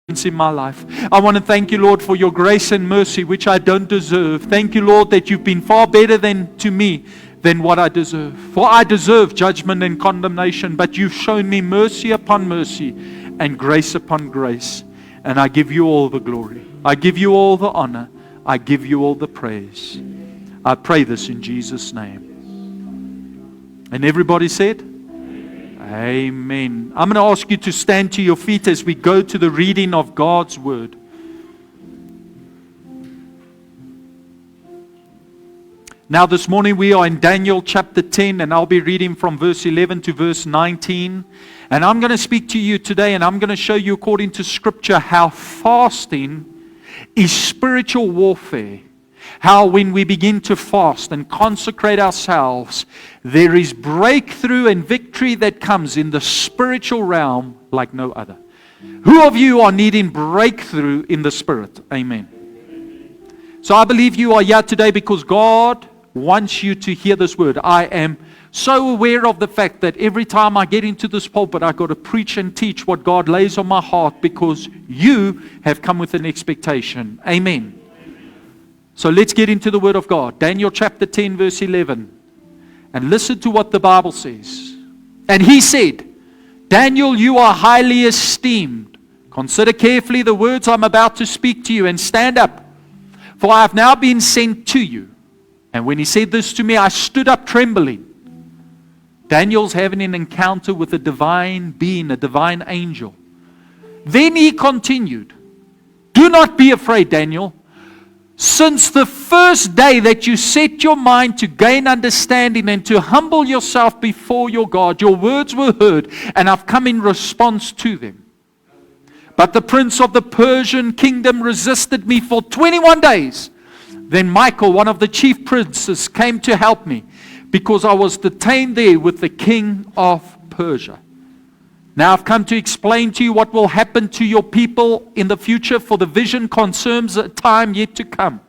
in my life. I want to thank you, Lord, for your grace and mercy, which I don't deserve. Thank you, Lord, that you've been far better to me than what I deserve. For I deserve judgment and condemnation, but you've shown me mercy upon mercy and grace upon grace. And I give you all the glory. I give you all the honor. I give you all the praise. I pray this in Jesus' name. And everybody said, Amen. I'm going to ask you to stand to your feet as we go to the reading of God's Word. Now this morning we are in Daniel chapter 10, and I'll be reading from verse 11 to verse 19. And I'm going to speak to you today, and I'm going to show you according to Scripture how fasting is spiritual warfare. How when we begin to fast and consecrate ourselves, there is breakthrough and victory that comes in the spiritual realm like no other. Who of you are needing breakthrough in the Spirit? Amen. So I believe you are here today because God wants you to hear this word. I am so aware of the fact that every time I get into this pulpit, I've got to preach and teach what God lays on my heart because you have come with an expectation. Amen. So let's get into the Word of God. Daniel chapter 10 verse 11. And listen to what the Bible says. And he said, Daniel, you are highly esteemed. Consider carefully the words I'm about to speak to you and stand up. For I have now been sent to you. And when he said this to me, I stood up trembling. Daniel's having an encounter with a divine being, a divine angel. Then he continued, do not be afraid, Daniel. Since the first day that you set your mind to gain understanding and to humble yourself before your God, your words were heard, and I've come in response to them. But the prince of the Persian kingdom resisted me for 21 days. Then Michael, one of the chief princes, came to help me, because I was detained there with the king of Persia. Now I've come to explain to you what will happen to your people in the future, for the vision concerns a time yet to come.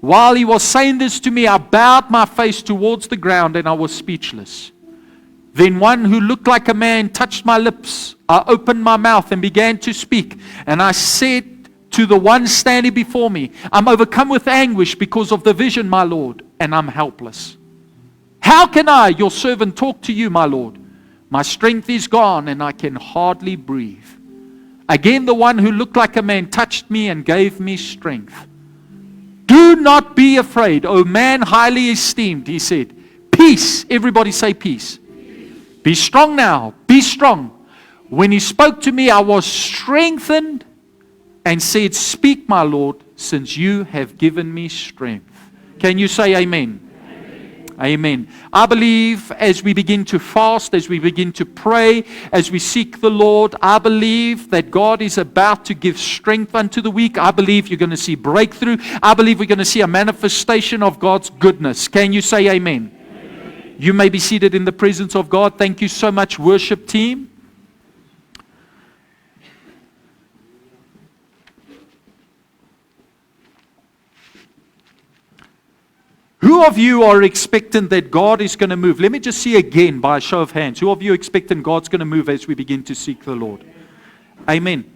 While he was saying this to me, I bowed my face towards the ground and I was speechless. Then one who looked like a man touched my lips. I opened my mouth and began to speak. And I said to the one standing before me, I'm overcome with anguish because of the vision, my Lord, and I'm helpless. How can I, your servant, talk to you, my Lord? My strength is gone and I can hardly breathe. Again, the one who looked like a man touched me and gave me strength. Do not be afraid, O man highly esteemed, he said. Peace. Everybody say peace. Be strong now. Be strong. When he spoke to me, I was strengthened and said, speak, my Lord, since you have given me strength. Can you say amen? Amen. I believe as we begin to fast, as we begin to pray, as we seek the Lord, I believe that God is about to give strength unto the weak. I believe you're going to see breakthrough. I believe we're going to see a manifestation of God's goodness. Can you say amen? Amen. You may be seated in the presence of God. Thank you so much, worship team. Who of you are expectant that God is going to move? Let me just see again by a show of hands. Who of you are expectant God's going to move as we begin to seek the Lord? Amen.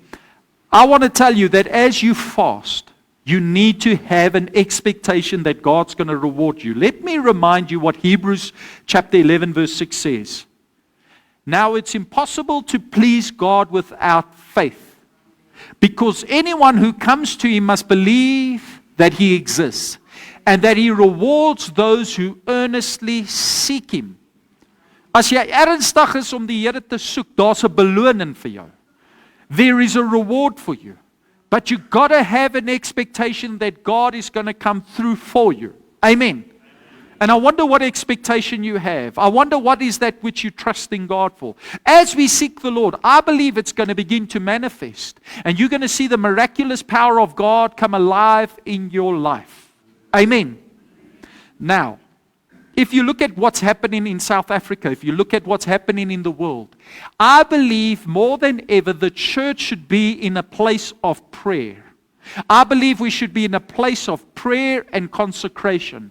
I want to tell you that as you fast, you need to have an expectation that God's going to reward you. Let me remind you what Hebrews chapter 11 verse 6 says. Now it's impossible to please God without faith, because anyone who comes to Him must believe that He exists, and that He rewards those who earnestly seek Him. As jy ernstig is om die Here te soek, daar's 'n beloning vir jou. There is a reward for you. But you got to have an expectation that God is going to come through for you. Amen. And I wonder what expectation you have. I wonder what is that which you trust in God for. As we seek the Lord, I believe it's going to begin to manifest. And you're going to see the miraculous power of God come alive in your life. Amen. Now, if you look at what's happening in South Africa, if you look at what's happening in the world, I believe more than ever the church should be in a place of prayer. I believe we should be in a place of prayer and consecration.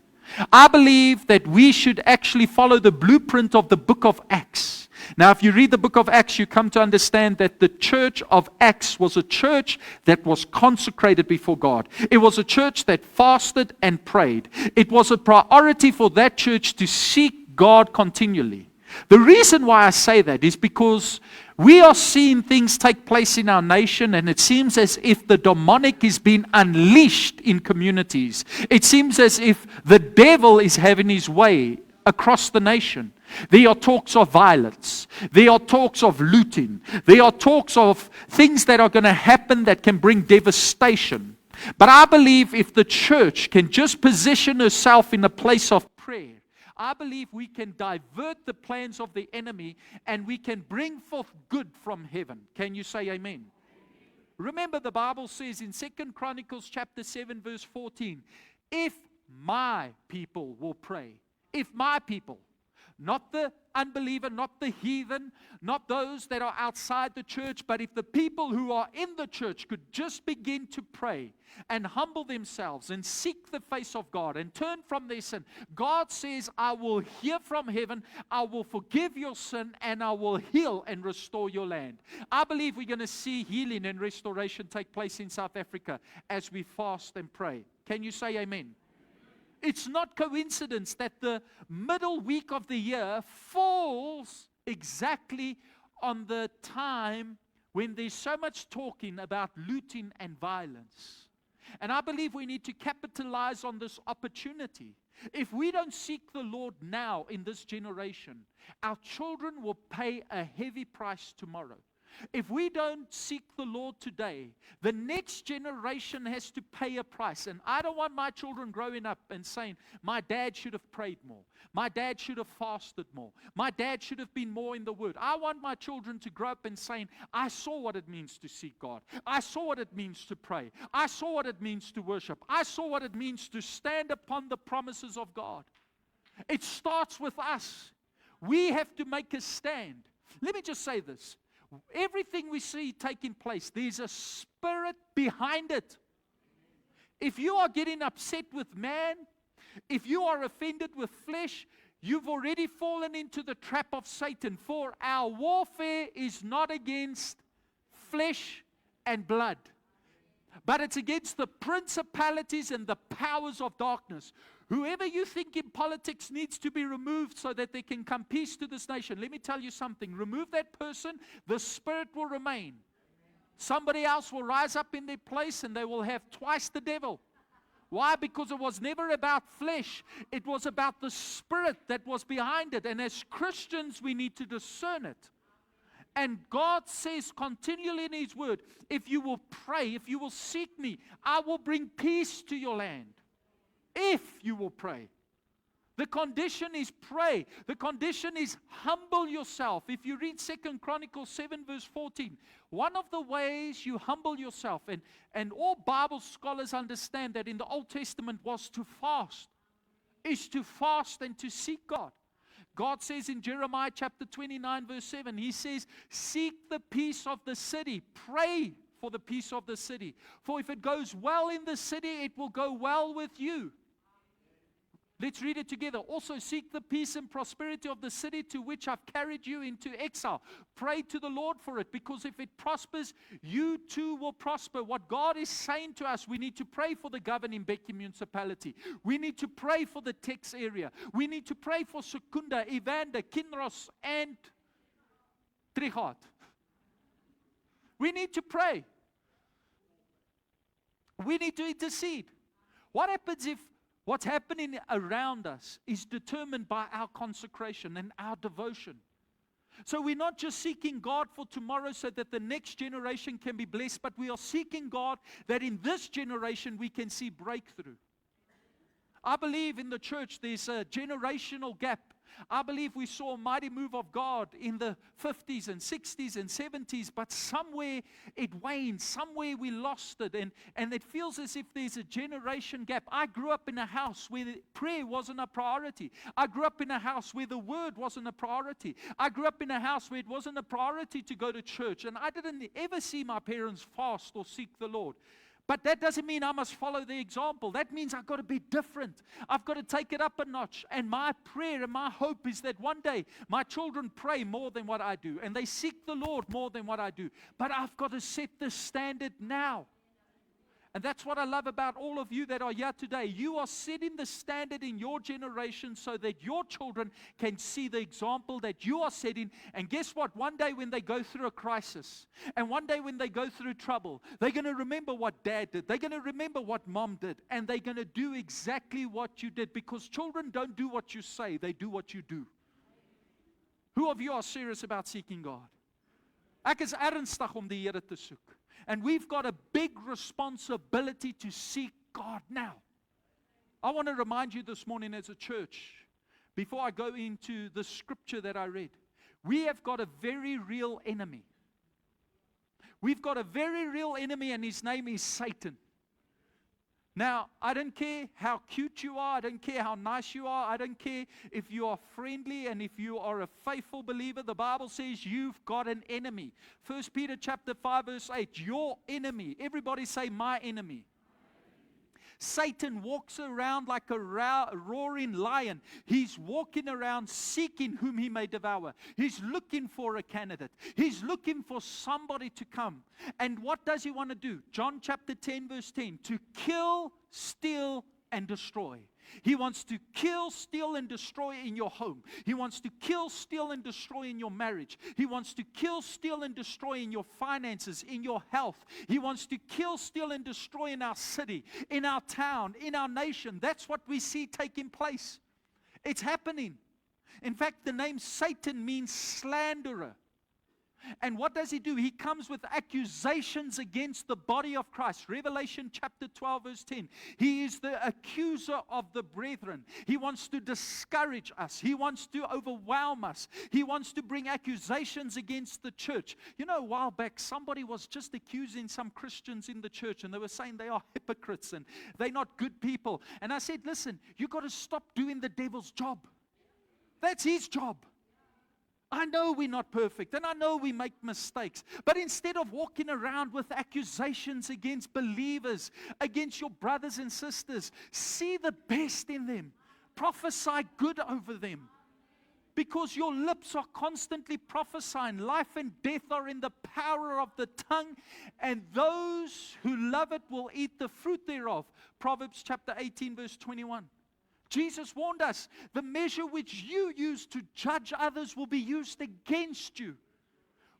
I believe that we should actually follow the blueprint of the book of Acts. Now, if you read the book of Acts, you come to understand that the church of Acts was a church that was consecrated before God. It was a church that fasted and prayed. It was a priority for that church to seek God continually. The reason why I say that is because we are seeing things take place in our nation, and it seems as if the demonic is being unleashed in communities. It seems as if the devil is having his way across the nation. There are talks of violence. There are talks of looting. There are talks of things that are going to happen that can bring devastation. But I believe if the church can just position herself in a place of prayer, I believe we can divert the plans of the enemy and we can bring forth good from heaven. Can you say amen? Remember, the Bible says in 2 Chronicles chapter 7 verse 14, if my people will pray, if my people, not the unbeliever, not the heathen, not those that are outside the church, but if the people who are in the church could just begin to pray and humble themselves and seek the face of God and turn from their sin, God says, I will hear from heaven, I will forgive your sin, and I will heal and restore your land. I believe we're going to see healing and restoration take place in South Africa as we fast and pray. Can you say amen? It's not coincidence that the middle week of the year falls exactly on the time when there's so much talking about looting and violence. And I believe we need to capitalize on this opportunity. If we don't seek the Lord now in this generation, our children will pay a heavy price tomorrow. If we don't seek the Lord today, the next generation has to pay a price. And I don't want my children growing up and saying, my dad should have prayed more. My dad should have fasted more. My dad should have been more in the Word. I want my children to grow up and saying, I saw what it means to seek God. I saw what it means to pray. I saw what it means to worship. I saw what it means to stand upon the promises of God. It starts with us. We have to make a stand. Let me just say this. Everything we see taking place, there's a spirit behind it. If you are getting upset with man, if you are offended with flesh, you've already fallen into the trap of Satan. For our warfare is not against flesh and blood, but it's against the principalities and the powers of darkness. Whoever you think in politics needs to be removed so that there can come peace to this nation, let me tell you something. Remove that person, the spirit will remain. Somebody else will rise up in their place and they will have twice the devil. Why? Because it was never about flesh. It was about the spirit that was behind it. And as Christians, we need to discern it. And God says continually in His Word, if you will pray, if you will seek me, I will bring peace to your land. If you will pray. The condition is pray. The condition is humble yourself. If you read 2 Chronicles 7 verse 14, one of the ways you humble yourself, and all Bible scholars understand that in the Old Testament was to fast, is to fast and to seek God. God says in Jeremiah chapter 29 verse 7, He says, seek the peace of the city. Pray for the peace of the city. For if it goes well in the city, it will go well with you. Let's read it together. Also seek the peace and prosperity of the city to which I've carried you into exile. Pray to the Lord for it, because if it prospers, you too will prosper. What God is saying to us, we need to pray for the governing Mbeki municipality. We need to pray for the Tex area. We need to pray for Secunda, Evander, Kinross, and Trichard. We need to pray. We need to intercede. What happens if what's happening around us is determined by our consecration and our devotion? So we're not just seeking God for tomorrow so that the next generation can be blessed, but we are seeking God that in this generation we can see breakthrough. I believe in the church there's a generational gap. I believe we saw a mighty move of God in the 50s and 60s and 70s, but somewhere it waned, somewhere we lost it, and it feels as if there's a generation gap. I grew up in a house where prayer wasn't a priority. I grew up in a house where the word wasn't a priority. I grew up in a house where it wasn't a priority to go to church, and I didn't ever see my parents fast or seek the Lord. But that doesn't mean I must follow the example. That means I've got to be different. I've got to take it up a notch. And my prayer and my hope is that one day my children pray more than what I do. And they seek the Lord more than what I do. But I've got to set the standard now. And that's what I love about all of you that are here today. You are setting the standard in your generation so that your children can see the example that you are setting. And guess what? One day when they go through a crisis, and one day when they go through trouble, they're going to remember what dad did. They're going to remember what mom did. And they're going to do exactly what you did. Because children don't do what you say, they do what you do. Who of you are serious about seeking God? Ek is ernstig om die Here te soek. And we've got a big responsibility to seek God now. I want to remind you this morning as a church, before I go into the scripture that I read, we have got a very real enemy. We've got a very real enemy, and his name is Satan. Now, I don't care how cute you are. I don't care how nice you are. I don't care if you are friendly and if you are a faithful believer. The Bible says you've got an enemy. 1 Peter chapter 5 verse 8, your enemy. Everybody say, my enemy. Satan walks around like a roaring lion. He's walking around seeking whom he may devour. He's looking for a candidate. He's looking for somebody to come. And what does he want to do? John chapter 10 verse 10. To kill, steal, and destroy. He wants to kill, steal, and destroy in your home. He wants to kill, steal, and destroy in your marriage. He wants to kill, steal, and destroy in your finances, in your health. He wants to kill, steal, and destroy in our city, in our town, in our nation. That's what we see taking place. It's happening. In fact, the name Satan means slanderer. And what does he do? He comes with accusations against the body of Christ. Revelation chapter 12 verse 10. He is the accuser of the brethren. He wants to discourage us. He wants to overwhelm us. He wants to bring accusations against the church. You know, a while back, somebody was just accusing some Christians in the church, and they were saying they are hypocrites and they're not good people. And I said, listen, you got to stop doing the devil's job. That's his job. I know we're not perfect, and I know we make mistakes. But instead of walking around with accusations against believers, against your brothers and sisters, see the best in them. Prophesy good over them. Because your lips are constantly prophesying. Life and death are in the power of the tongue, and those who love it will eat the fruit thereof. Proverbs chapter 18 verse 21. Jesus warned us, the measure which you use to judge others will be used against you.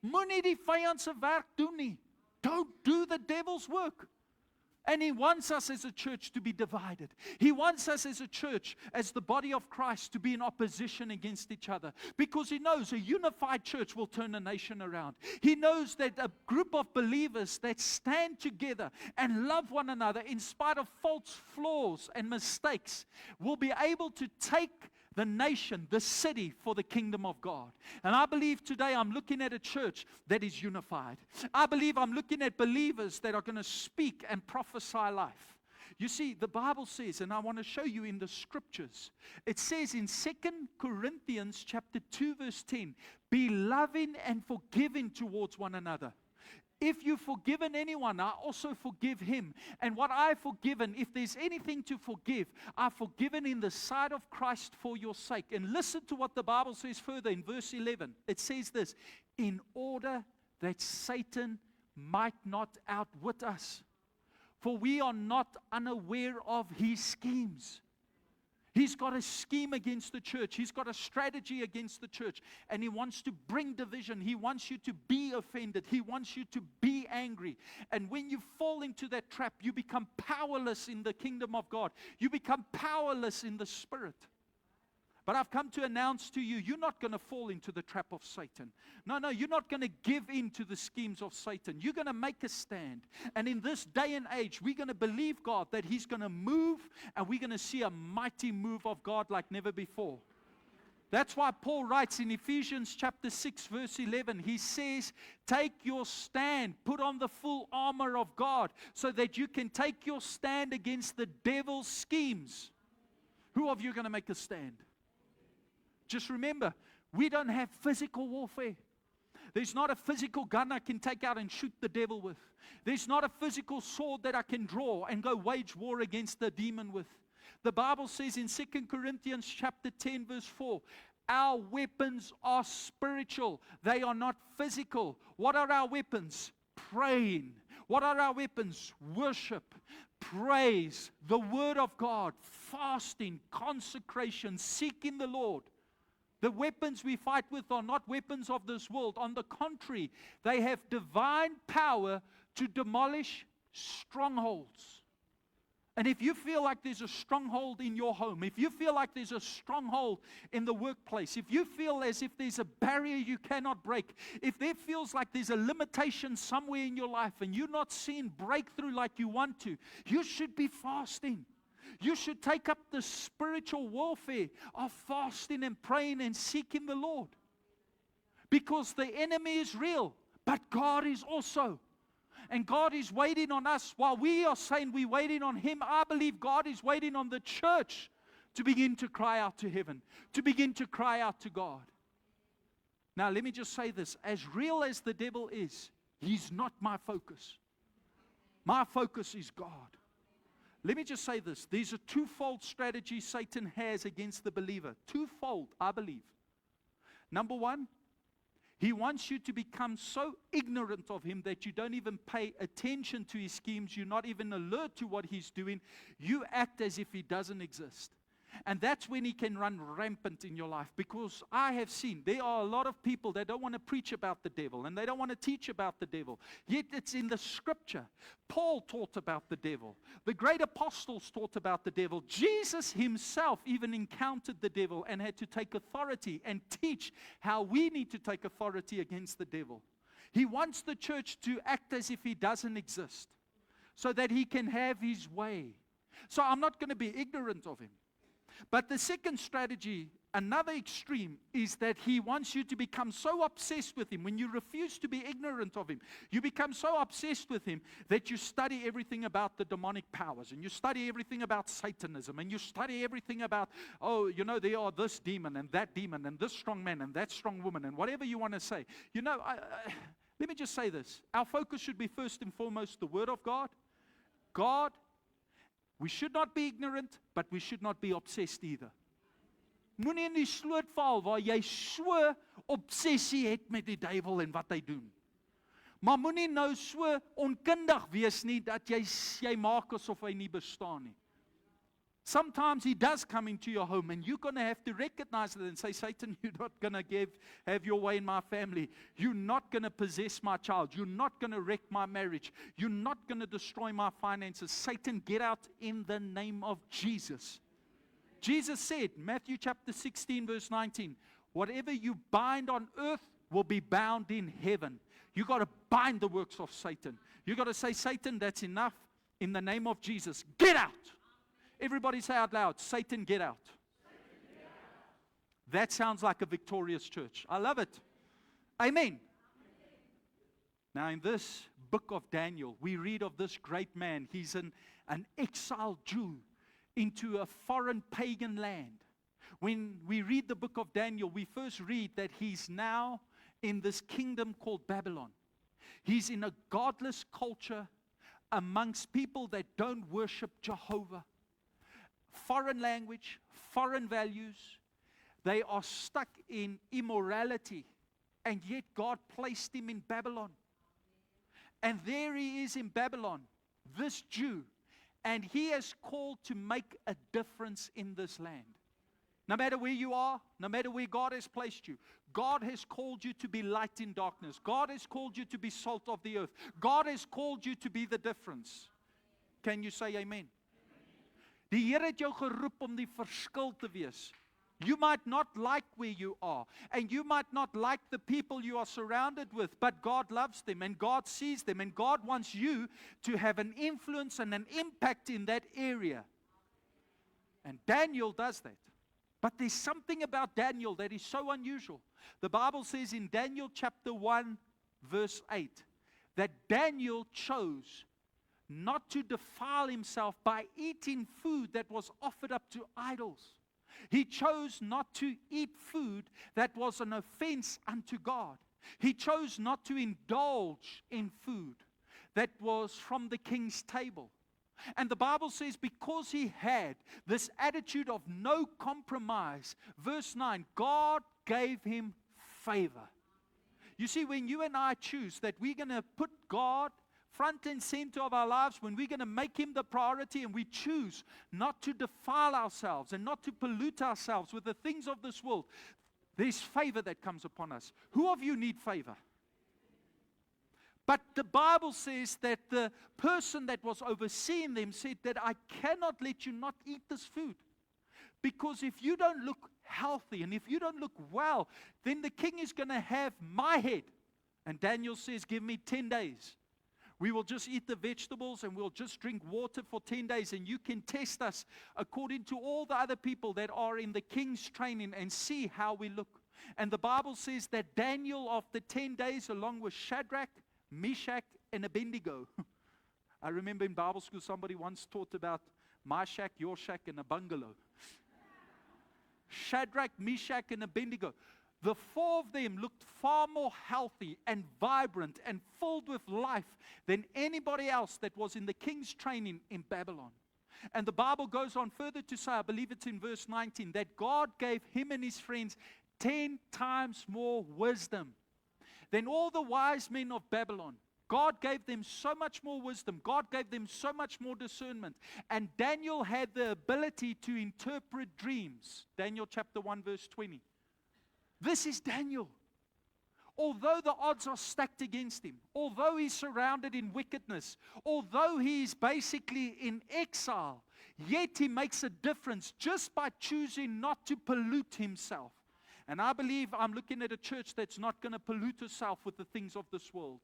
Moenie die vyand se werk doen nie. Don't do the devil's work. And he wants us as a church to be divided. He wants us as a church, as the body of Christ, to be in opposition against each other. Because he knows a unified church will turn a nation around. He knows that a group of believers that stand together and love one another in spite of faults, flaws, and mistakes will be able to take the nation, the city, for the kingdom of God. And I believe today I'm looking at a church that is unified. I believe I'm looking at believers that are going to speak and prophesy life. You see, the Bible says, and I want to show you in the scriptures, it says in 2 Corinthians chapter 2 verse 10, be loving and forgiving towards one another. If you've forgiven anyone, I also forgive him. And what I've forgiven, if there's anything to forgive, I've forgiven in the sight of Christ for your sake. And listen to what the Bible says further in verse 11. It says this, in order that Satan might not outwit us. For we are not unaware of his schemes. He's got a scheme against the church. He's got a strategy against the church. And he wants to bring division. He wants you to be offended. He wants you to be angry. And when you fall into that trap, you become powerless in the kingdom of God. You become powerless in the spirit. But I've come to announce to you, you're not going to fall into the trap of Satan. No, you're not going to give in to the schemes of Satan. You're going to make a stand. And in this day and age, we're going to believe God that He's going to move, and we're going to see a mighty move of God like never before. That's why Paul writes in Ephesians chapter 6 verse 11, he says, take your stand, put on the full armor of God, so that you can take your stand against the devil's schemes. Who of you are going to make a stand? Just remember, we don't have physical warfare. There's not a physical gun I can take out and shoot the devil with. There's not a physical sword that I can draw and go wage war against the demon with. The Bible says in 2 Corinthians chapter 10 verse 4, our weapons are spiritual. They are not physical. What are our weapons? Praying. What are our weapons? Worship, praise, the Word of God, fasting, consecration, seeking the Lord. The weapons we fight with are not weapons of this world. On the contrary, they have divine power to demolish strongholds. And if you feel like there's a stronghold in your home, if you feel like there's a stronghold in the workplace, if you feel as if there's a barrier you cannot break, if there feels like there's a limitation somewhere in your life and you're not seeing breakthrough like you want to, you should be fasting. You should take up the spiritual warfare of fasting and praying and seeking the Lord. Because the enemy is real, but God is also. And God is waiting on us. While we are saying we're waiting on Him, I believe God is waiting on the church to begin to cry out to heaven, to begin to cry out to God. Now, let me just say this. As real as the devil is, he's not my focus. My focus is God. Let me just say this. There's a twofold strategy Satan has against the believer. Twofold, I believe. Number one, he wants you to become so ignorant of him that you don't even pay attention to his schemes. You're not even alert to what he's doing. You act as if he doesn't exist. And that's when he can run rampant in your life. Because I have seen there are a lot of people that don't want to preach about the devil and they don't want to teach about the devil. Yet it's in the scripture. Paul taught about the devil. The great apostles taught about the devil. Jesus himself even encountered the devil and had to take authority and teach how we need to take authority against the devil. He wants the church to act as if he doesn't exist so that he can have his way. So I'm not going to be ignorant of him. But the second strategy, another extreme, is that he wants you to become so obsessed with him. When you refuse to be ignorant of him, you become so obsessed with him that you study everything about the demonic powers, and you study everything about Satanism, and you study everything about, there are this demon and this strong man and that strong woman, and whatever you want to say. Let me just say this. Our focus should be first and foremost the Word of God. We should not be ignorant, but we should not be obsessed either. Moenie in die sloot val waar jy so obsessie het met die duiwel en wat hy doen. Maar moenie nou so onkundig wees nie dat jy maak asof hy nie bestaan nie. Sometimes he does come into your home and you're going to have to recognize it and say, Satan, you're not going to have your way in my family. You're not going to possess my child. You're not going to wreck my marriage. You're not going to destroy my finances. Satan, get out in the name of Jesus. Jesus said, Matthew chapter 16 verse 19, whatever you bind on earth will be bound in heaven. You got to bind the works of Satan. You got to say, Satan, that's enough. In the name of Jesus, get out. Everybody say out loud, Satan, get out. Satan, get out. That sounds like a victorious church. I love it. Amen. Now in this book of Daniel, we read of this great man. He's an exiled Jew into a foreign pagan land. When we read the book of Daniel, we first read that he's now in this kingdom called Babylon. He's in a godless culture amongst people that don't worship Jehovah. Foreign language, foreign values. They are stuck in immorality. And yet God placed him in Babylon. And there he is in Babylon, this Jew. And he is called to make a difference in this land. No matter where you are, no matter where God has placed you, God has called you to be light in darkness. God has called you to be salt of the earth. God has called you to be the difference. Can you say amen? Die Here het jou geroep om die verskil te wees. You might not like where you are, and you might not like the people you are surrounded with, but God loves them, and God sees them, and God wants you to have an influence and an impact in that area. And Daniel does that. But there's something about Daniel that is so unusual. The Bible says in Daniel chapter 1, verse 8, that Daniel chose not to defile himself by eating food that was offered up to idols. He chose not to eat food that was an offense unto God. He chose not to indulge in food that was from the king's table. And the Bible says because he had this attitude of no compromise, verse 9, God gave him favor. You see, when you and I choose that we're going to put God front and center of our lives, when we're going to make Him the priority, and we choose not to defile ourselves and not to pollute ourselves with the things of this world, there's favor that comes upon us. Who of you need favor? But the Bible says that the person that was overseeing them said that I cannot let you not eat this food. Because if you don't look healthy and if you don't look well, then the king is going to have my head. And Daniel says, give me 10 days. We will just eat the vegetables and we'll just drink water for 10 days. And you can test us according to all the other people that are in the king's training and see how we look. And the Bible says that Daniel, after 10 days, along with Shadrach, Meshach, and Abednego. I remember in Bible school somebody once taught about my shack, your shack, and a bungalow. Shadrach, Meshach, and Abednego. The four of them looked far more healthy and vibrant and filled with life than anybody else that was in the king's training in Babylon. And the Bible goes on further to say, I believe it's in verse 19, that God gave him and his friends 10 times more wisdom than all the wise men of Babylon. God gave them so much more wisdom. God gave them so much more discernment. And Daniel had the ability to interpret dreams. Daniel chapter 1 verse 20. This is Daniel. Although the odds are stacked against him, although he's surrounded in wickedness, although he's basically in exile, yet he makes a difference just by choosing not to pollute himself. And I believe I'm looking at a church that's not going to pollute herself with the things of this world.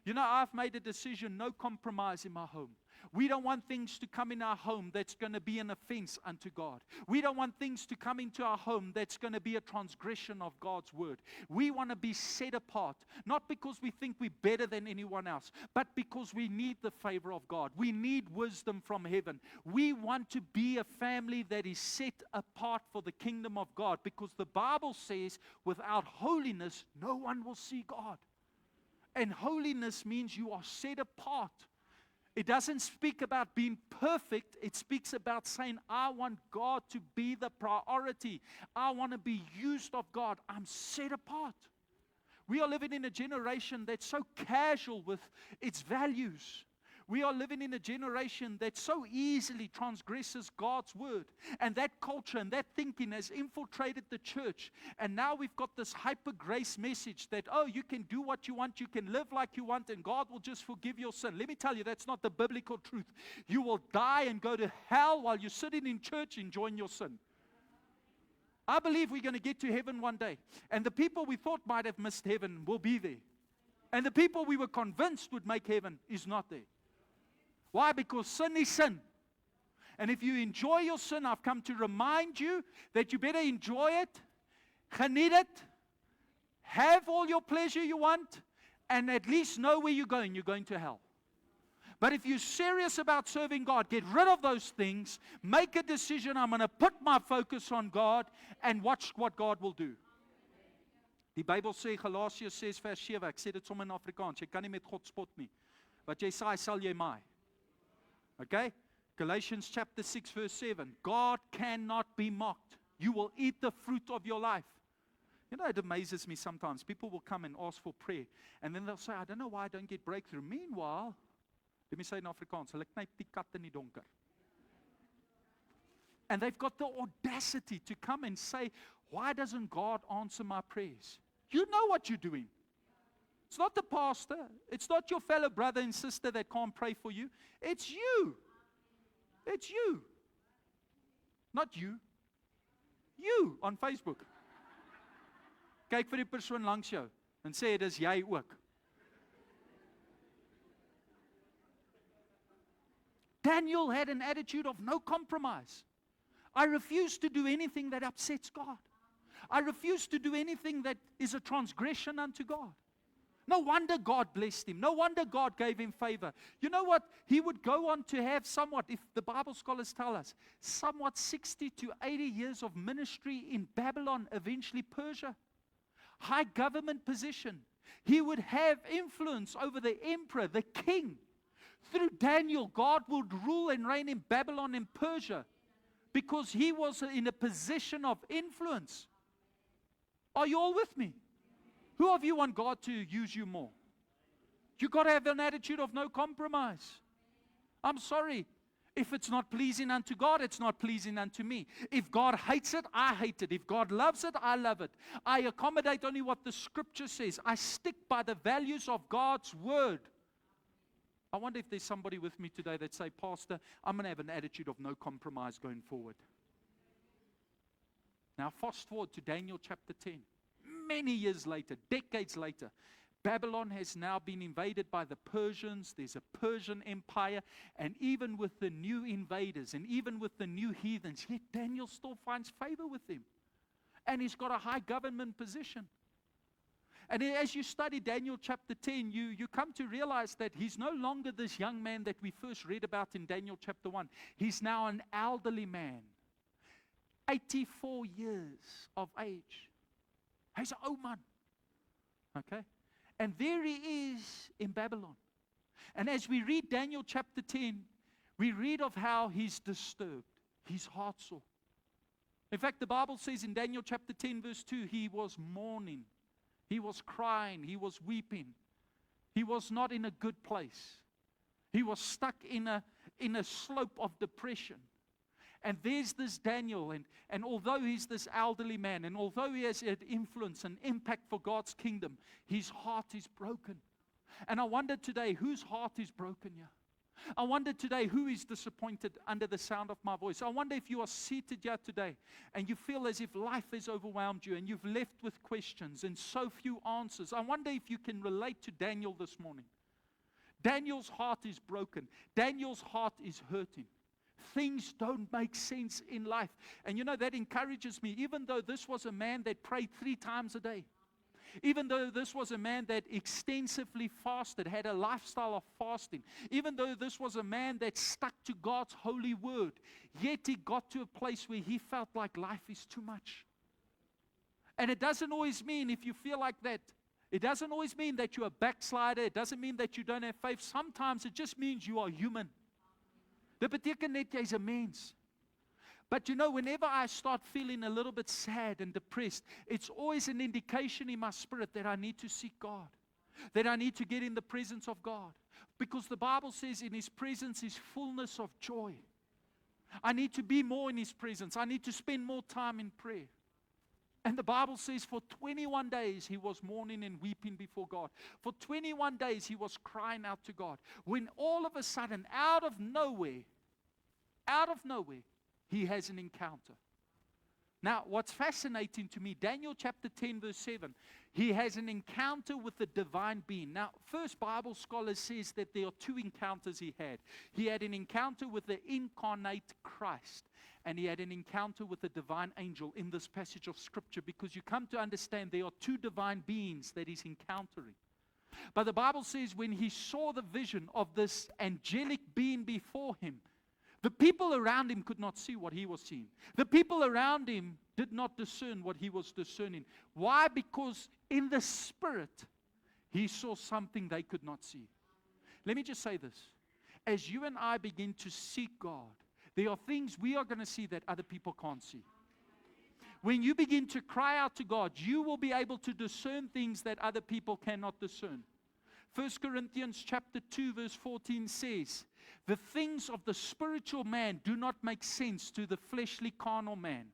You know, I've made a decision, no compromise in my home. We don't want things to come in our home that's going to be an offense unto God. We don't want things to come into our home that's going to be a transgression of God's word. We want to be set apart, not because we think we're better than anyone else, but because we need the favor of God. We need wisdom from heaven. We want to be a family that is set apart for the kingdom of God, because the Bible says without holiness, no one will see God. And holiness means you are set apart. It doesn't speak about being perfect. It speaks about saying, I want God to be the priority. I want to be used of God. I'm set apart. We are living in a generation that's so casual with its values. We are living in a generation that so easily transgresses God's word. And that culture and that thinking has infiltrated the church. And now we've got this hyper grace message that, oh, you can do what you want, you can live like you want, and God will just forgive your sin. Let me tell you, that's not the biblical truth. You will die and go to hell while you're sitting in church enjoying your sin. I believe we're going to get to heaven one day. And the people we thought might have missed heaven will be there. And the people we were convinced would make heaven is not there. Why? Because sin is sin. And if you enjoy your sin, I've come to remind you that you better enjoy it, geniet it, have all your pleasure you want, and at least know where you're going. You're going to hell. But if you're serious about serving God, get rid of those things, make a decision, I'm going to put my focus on God, and watch what God will do. Die Bybel sê, Galasiërs 6 vers 7, ek sê dit sommer in Afrikaans, jy kan nie met God spot nie. Wat jy saai, sal jy maai. Okay? Galatians chapter 6 verse 7. God cannot be mocked. You will eat the fruit of your life. You know, it amazes me sometimes. People will come and ask for prayer. And then they'll say, I don't know why I don't get breakthrough. Meanwhile, let me say in Afrikaans, hulle knyp die kat in die donker. And they've got the audacity to come and say, why doesn't God answer my prayers? You know what you're doing. It's not the pastor. It's not your fellow brother and sister that can't pray for you. It's you. It's you. Not you. You on Facebook. Kyk vir die persoon langs jou en sê dis jy ook. Daniel had an attitude of no compromise. I refuse to do anything that upsets God. I refuse to do anything that is a transgression unto God. No wonder God blessed him. No wonder God gave him favor. You know what? He would go on to have somewhat, if the Bible scholars tell us, somewhat 60 to 80 years of ministry in Babylon, eventually Persia. high government position. He would have influence over the emperor, the king. Through Daniel, God would rule and reign in Babylon and Persia because he was in a position of influence. Are you all with me? Who of you want God to use you more? You got to have an attitude of no compromise. I'm sorry. If it's not pleasing unto God, it's not pleasing unto me. If God hates it, I hate it. If God loves it, I love it. I accommodate only what the Scripture says. I stick by the values of God's Word. I wonder if there's somebody with me today that say, Pastor, I'm going to have an attitude of no compromise going forward. Now fast forward to Daniel chapter 10. Many years later, decades later, Babylon has now been invaded by the Persians. There's a Persian empire. And even with the new invaders and even with the new heathens, yet Daniel still finds favor with them. And he's got a high government position. And as you study Daniel chapter 10, you come to realize that he's no longer this young man that we first read about in Daniel chapter 1. He's now an elderly man, 84 years of age. He's an old man. Okay? And there he is in Babylon. And as we read Daniel chapter 10, we read of how he's disturbed. His heart sore. In fact, the Bible says in Daniel chapter 10 verse 2, he was mourning. He was crying. He was weeping. He was not in a good place. He was stuck in a slope of depression. And there's this Daniel, and although he's this elderly man, and although he has had influence and impact for God's kingdom, his heart is broken. And I wonder today, whose heart is broken here? I wonder today, who is disappointed under the sound of my voice? I wonder if you are seated here today, and you feel as if life has overwhelmed you, and you've left with questions and so few answers. I wonder if you can relate to Daniel this morning. Daniel's heart is broken. Daniel's heart is hurting. Things don't make sense in life. And you know, that encourages me, even though this was a man that prayed 3 times a day. Even though this was a man that extensively fasted, had a lifestyle of fasting. Even though this was a man that stuck to God's holy word. Yet he got to a place where he felt like life is too much. And it doesn't always mean, if you feel like that, it doesn't always mean that you're a backslider. It doesn't mean that you don't have faith. Sometimes it just means you are human. Dit beteken net jy's 'n mens. But you know, whenever I start feeling a little bit sad and depressed, it's always an indication in my spirit that I need to seek God. That I need to get in the presence of God. Because the Bible says in His presence is fullness of joy. I need to be more in His presence. I need to spend more time in prayer. And the Bible says for 21 days he was mourning and weeping before God. For 21 days he was crying out to God. When all of a sudden, out of nowhere, he has an encounter. Now, what's fascinating to me, Daniel chapter 10 verse 7, he has an encounter with the divine being. Now, first Bible scholar says that there are 2 encounters he had. He had an encounter with the incarnate Christ, and he had an encounter with the divine angel in this passage of Scripture, because you come to understand there are 2 divine beings that he's encountering. But the Bible says when he saw the vision of this angelic being before him, the people around him could not see what he was seeing. The people around him did not discern what he was discerning. Why? Because in the spirit, he saw something they could not see. Let me just say this. As you and I begin to seek God, there are things we are going to see that other people can't see. When you begin to cry out to God, you will be able to discern things that other people cannot discern. 1 Corinthians chapter 2 verse 14 says, the things of the spiritual man do not make sense to the fleshly carnal man.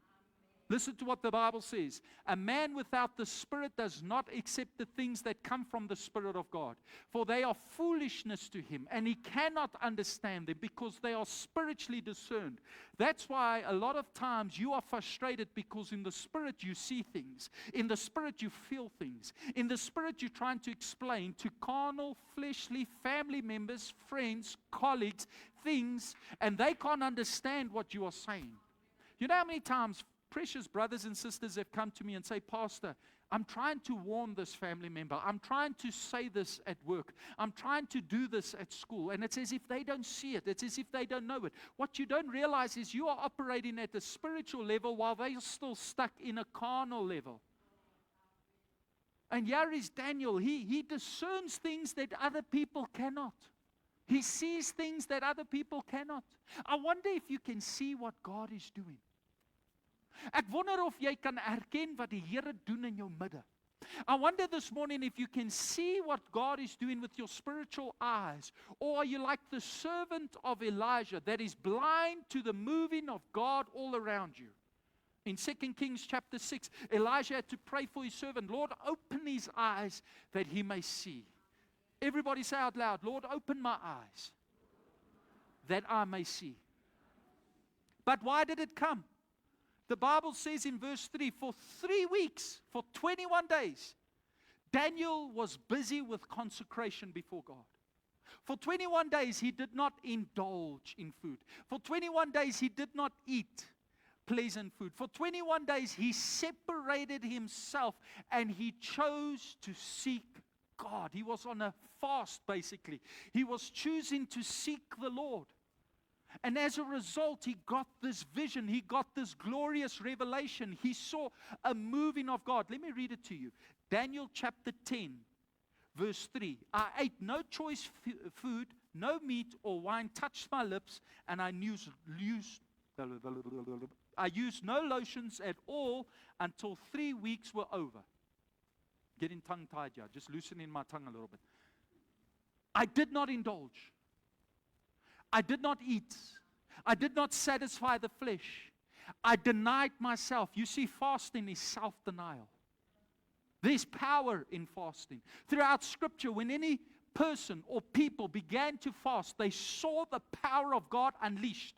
Listen to what the Bible says. A man without the Spirit does not accept the things that come from the Spirit of God. For they are foolishness to him, and he cannot understand them because they are spiritually discerned. That's why a lot of times you are frustrated, because in the Spirit you see things. In the Spirit you feel things. In the Spirit you're trying to explain to carnal, fleshly family members, friends, colleagues, things, and they can't understand what you are saying. You know how many times precious brothers and sisters have come to me and say, Pastor, I'm trying to warn this family member. I'm trying to say this at work. I'm trying to do this at school. And it's as if they don't see it. It's as if they don't know it. What you don't realize is you are operating at a spiritual level while they are still stuck in a carnal level. And here is Daniel. He discerns things that other people cannot. He sees things that other people cannot. I wonder if you can see what God is doing. Ek wonder of jy kan erken wat die Here doen in jou midde. I wonder this morning if you can see what God is doing with your spiritual eyes. Or are you like the servant of Elijah that is blind to the moving of God all around you? In 2 Kings chapter 6, Elijah had to pray for his servant. Lord, open his eyes that he may see. Everybody say out loud, Lord, open my eyes that I may see. But why did it come? The Bible says in verse 3, for 3 weeks, for 21 days, Daniel was busy with consecration before God. For 21 days, he did not indulge in food. For 21 days, he did not eat pleasant food. For 21 days, he separated himself and he chose to seek God. He was on a fast, basically. He was choosing to seek the Lord. And as a result, he got this vision. He got this glorious revelation. He saw a moving of God. Let me read it to you. Daniel chapter 10, verse 3. I ate no choice food, no meat or wine touched my lips, and I used no lotions at all until 3 weeks were over. Getting tongue-tied here, just loosening my tongue a little bit. I did not indulge. I did not eat. I did not satisfy the flesh. I denied myself. You see, fasting is self-denial. There's power in fasting. Throughout Scripture, when any person or people began to fast, they saw the power of God unleashed.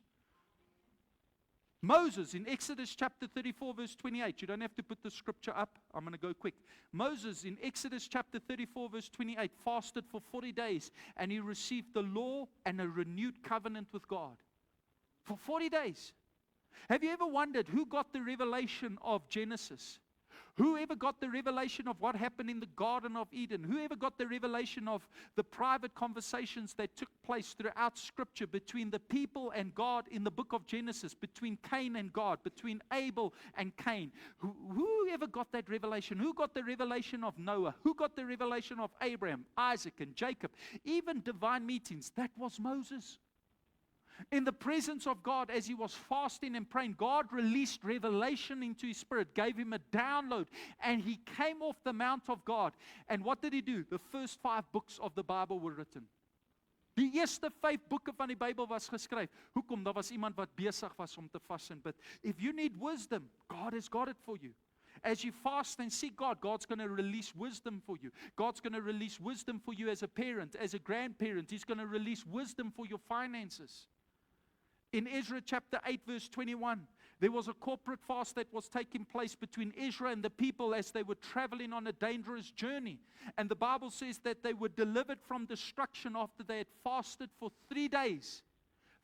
Moses in Exodus chapter 34 verse 28. You don't have to put the scripture up. I'm going to go quick. Moses in Exodus chapter 34 verse 28 fasted for 40 days and he received the law and a renewed covenant with God. For 40 days. Have you ever wondered who got the revelation of Genesis? Who ever got the revelation of what happened in the Garden of Eden? Who ever got the revelation of the private conversations that took place throughout Scripture between the people and God in the book of Genesis, between Cain and God, between Abel and Cain? Who ever got that revelation? Who got the revelation of Noah? Who got the revelation of Abraham, Isaac, and Jacob? Even divine meetings. That was Moses. In the presence of God, as he was fasting and praying, God released revelation into his spirit, gave him a download, and he came off the mount of God. And what did he do? The first 5 books of the Bible were written. Die eerste 5 boeke van die Bybel was geskryf. Hoekom? Daar was iemand wat besig was om te vas en bid. If you need wisdom, God has got it for you. As you fast and seek God, God's going to release wisdom for you. God's going to release wisdom for you as a parent, as a grandparent. He's going to release wisdom for your finances. In Ezra chapter 8 verse 21, there was a corporate fast that was taking place between Ezra and the people as they were traveling on a dangerous journey. And the Bible says that they were delivered from destruction after they had fasted for 3 days.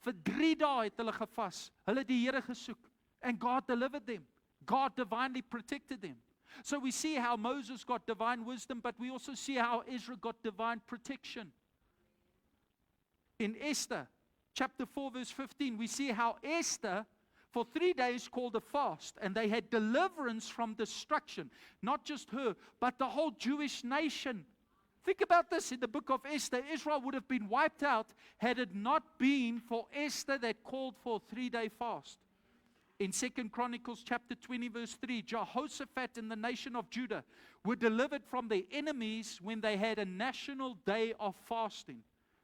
Vir 3 dae het hulle gevas. Hulle die Here gesoek. And God delivered them. God divinely protected them. So we see how Moses got divine wisdom, but we also see how Ezra got divine protection. In Esther chapter 4 verse 15, we see how Esther for 3 days called a fast, and they had deliverance from destruction. Not just her, but the whole Jewish nation. Think about this in the book of Esther. Israel would have been wiped out had it not been for Esther that called for a 3-day fast. In 2 Chronicles chapter 20 verse 3, Jehoshaphat and the nation of Judah were delivered from their enemies when they had a national day of fasting.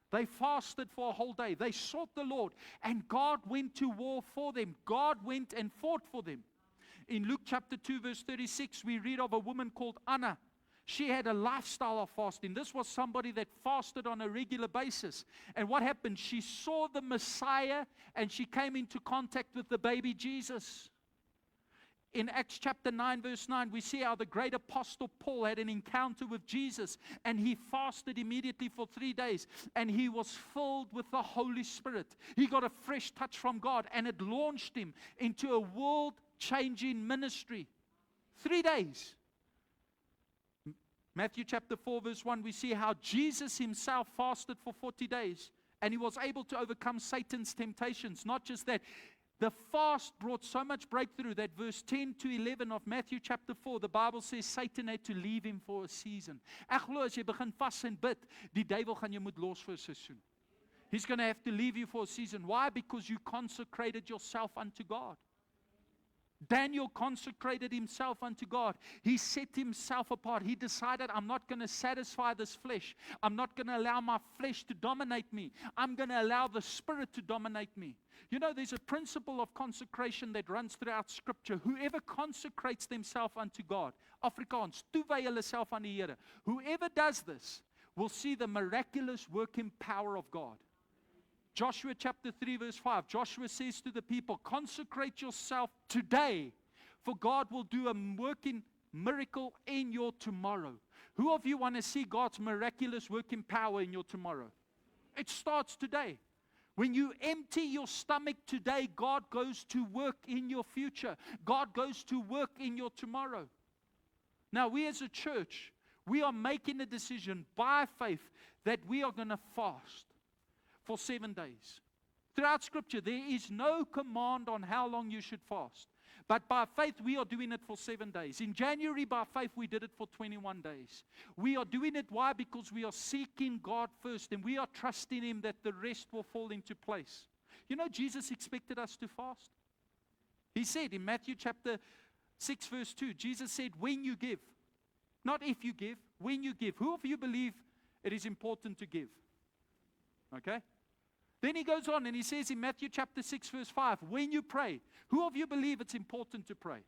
They fasted for a whole day. They sought the Lord. And God went to war for them. God went and fought for them. In Luke chapter 2 verse 36, we read of a woman called Anna. She had a lifestyle of fasting. This was somebody that fasted on a regular basis. And what happened? She saw the Messiah and she came into contact with the baby Jesus. In Acts chapter 9 verse 9, we see how the great apostle Paul had an encounter with Jesus, and he fasted immediately for 3 days, and he was filled with the Holy Spirit. He got a fresh touch from God, and it launched him into a world-changing ministry. 3 days. Matthew chapter 4 verse 1, we see how Jesus himself fasted for 40 days, and he was able to overcome Satan's temptations. Not just that, The fast brought so much breakthrough that verse 10 to 11 of Matthew chapter 4, the Bible says Satan had to leave him for a season. Ek glo as jy begin vas en bid, die duiwel gaan jou moet los vir 'n seisoen. He's going to have to leave you for a season. Why? Because you consecrated yourself unto God. Daniel consecrated himself unto God. He set himself apart. He decided, I'm not going to satisfy this flesh. I'm not going to allow my flesh to dominate me. I'm going to allow the Spirit to dominate me. You know, there's a principle of consecration that runs throughout Scripture. Whoever consecrates themselves unto God, Afrikaans, toewy hulle self aan die Here. Whoever does this will see the miraculous working power of God. Joshua chapter 3 verse 5, Joshua says to the people, consecrate yourself today, for God will do a working miracle in your tomorrow. Who of you want to see God's miraculous working power in your tomorrow? It starts today. When you empty your stomach today, God goes to work in your future. God goes to work in your tomorrow. Now we as a church, we are making a decision by faith that we are going to fast for 7 days. Throughout Scripture, there is no command on how long you should fast. But by faith, we are doing it for 7 days. In January, by faith, we did it for 21 days. We are doing it, why? Because we are seeking God first, and we are trusting Him that the rest will fall into place. You know, Jesus expected us to fast. He said in Matthew chapter 6, verse 2, Jesus said, when you give, not if you give, when you give. Who of you believe it is important to give? Okay? Then he goes on and he says in Matthew chapter 6 verse 5, when you pray, who of you believe it's important to pray?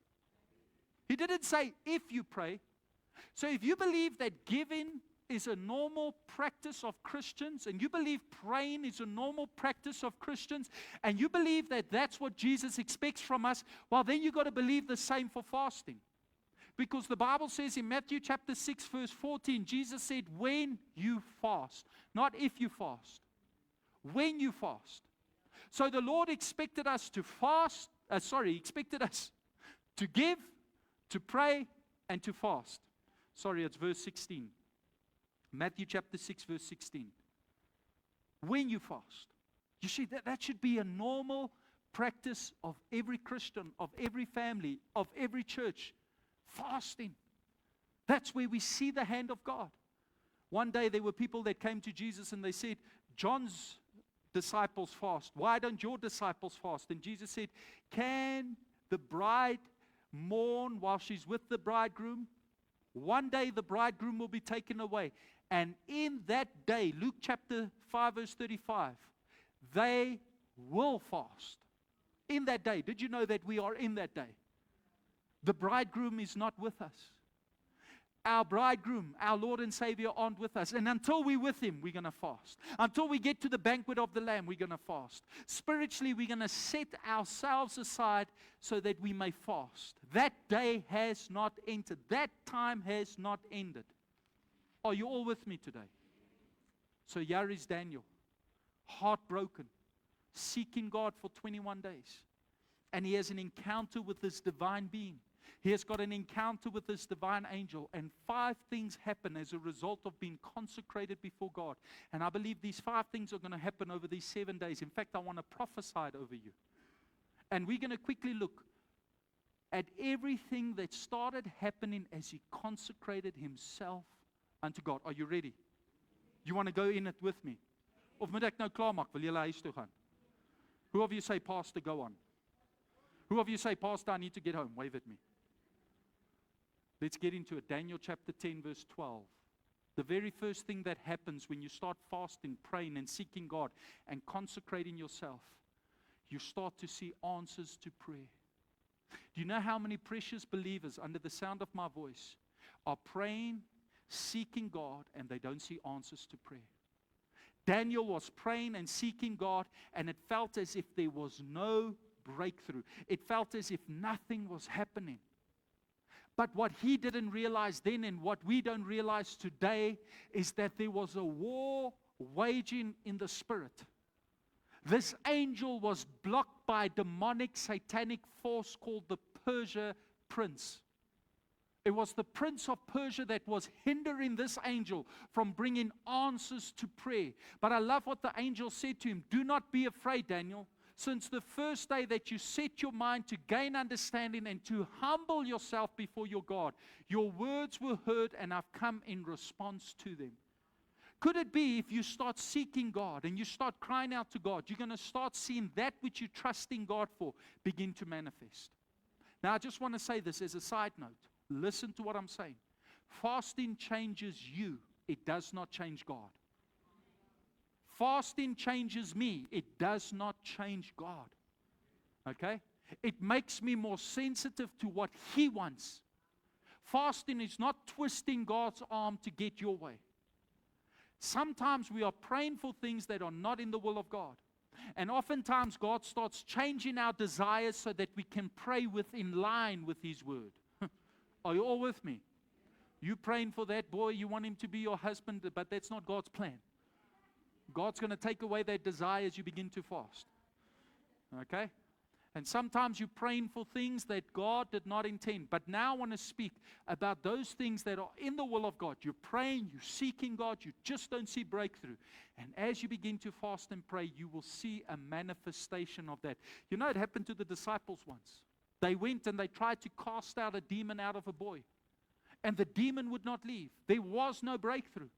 He didn't say if you pray. So if you believe that giving is a normal practice of Christians, and you believe praying is a normal practice of Christians, and you believe that that's what Jesus expects from us, well then you've got to believe the same for fasting. Because the Bible says in Matthew chapter 6 verse 14, Jesus said when you fast, not if you fast. When you fast. So the Lord expected us to fast, expected us to give, to pray, and to fast. Sorry, it's verse 16. Matthew chapter 6 verse 16. When you fast. You see, that should be a normal practice of every Christian, of every family, of every church. Fasting. That's where we see the hand of God. One day there were people that came to Jesus and they said, John's disciples fast. Why don't your disciples fast? And Jesus said, can the bride mourn while she's with the bridegroom? One day the bridegroom will be taken away. And in that day, Luke chapter 5 verse 35, they will fast. In that day. Did you know that we are in that day? The bridegroom is not with us. Our bridegroom, our Lord and Savior aren't with us. And until we're with Him, we're going to fast. Until we get to the banquet of the Lamb, we're going to fast. Spiritually, we're going to set ourselves aside so that we may fast. That day has not entered. That time has not ended. Are you all with me today? So here is Daniel, heartbroken, seeking God for 21 days. And he has an encounter with this divine being. He has got an encounter with this divine angel, and 5 things happen as a result of being consecrated before God. And I believe these 5 things are going to happen over these 7 days. In fact, I want to prophesy it over you. And we're going to quickly look at everything that started happening as he consecrated himself unto God. Are you ready? You want to go in it with me? Of moet ek nou klaarmaak, wil julle huis toe gaan? Who of you say, Pastor, go on? Who of you say, Pastor, I need to get home? Wave at me. Let's get into it. Daniel chapter 10 verse 12. The very first thing that happens when you start fasting, praying, and seeking God and consecrating yourself, you start to see answers to prayer. Do you know how many precious believers under the sound of my voice are praying, seeking God, and they don't see answers to prayer? Daniel was praying and seeking God, and it felt as if there was no breakthrough. It felt as if nothing was happening. But what he didn't realize then, and what we don't realize today, is that there was a war waging in the spirit. This angel was blocked by a demonic satanic force called the Persia prince. It was the prince of Persia that was hindering this angel from bringing answers to prayer. But I love what the angel said to him. Do not be afraid, Daniel. since the first day that you set your mind to gain understanding and to humble yourself before your God, your words were heard and I've come in response to them. Could it be if you start seeking God and you start crying out to God, you're going to start seeing that which you're trusting God for begin to manifest? Now, I just want to say this as a side note. Listen to what I'm saying. Fasting changes you. It does not change God. Fasting changes me. It does not change God. Okay? It makes me more sensitive to what He wants. Fasting is not twisting God's arm to get your way. Sometimes we are praying for things that are not in the will of God. And oftentimes God starts changing our desires so that we can pray in line with His word. Are you all with me? You praying for that boy, you want him to be your husband, but that's not God's plan. God's going to take away that desire as you begin to fast. Okay? And sometimes you're praying for things that God did not intend. But now I want to speak about those things that are in the will of God. You're praying, you're seeking God, you just don't see breakthrough. And as you begin to fast and pray, you will see a manifestation of that. You know, it happened to the disciples once. They went and they tried to cast out a demon out of a boy. And the demon would not leave. There was no breakthrough.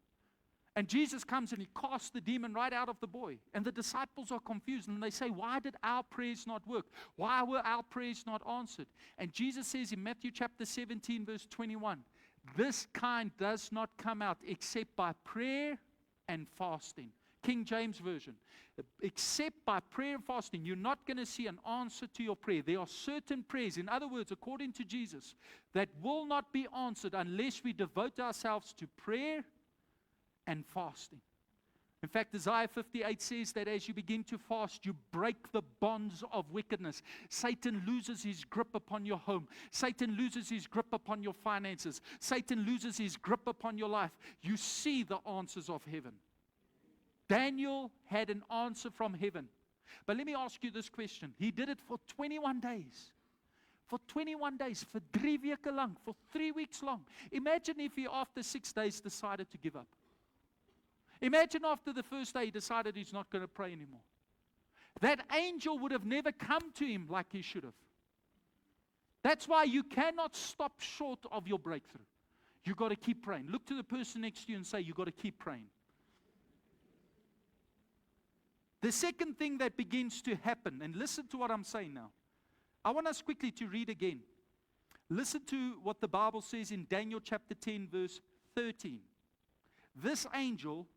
And Jesus comes and He casts the demon right out of the boy. And the disciples are confused and they say, why did our prayers not work? Why were our prayers not answered? And Jesus says in Matthew chapter 17 verse 21, this kind does not come out except by prayer and fasting. King James Version. Except by prayer and fasting, you're not going to see an answer to your prayer. There are certain prayers, in other words, according to Jesus, that will not be answered unless we devote ourselves to prayer and fasting. In fact, Isaiah 58 says that as you begin to fast, you break the bonds of wickedness. Satan loses his grip upon your home. Satan loses his grip upon your finances. Satan loses his grip upon your life. You see the answers of heaven. Daniel had an answer from heaven. But let me ask you this question. He did it for 21 days. For 21 days, for 3 weke lang, for 3 weeks long. Imagine if he after 6 days decided to give up. Imagine after the first day he decided he's not going to pray anymore. That angel would have never come to him like he should have. That's why you cannot stop short of your breakthrough. You've got to keep praying. Look to the person next to you and say, you've got to keep praying. The second thing that begins to happen, and listen to what I'm saying now. I want us quickly to read again. Listen to what the Bible says in Daniel chapter 10 verse 13. This angel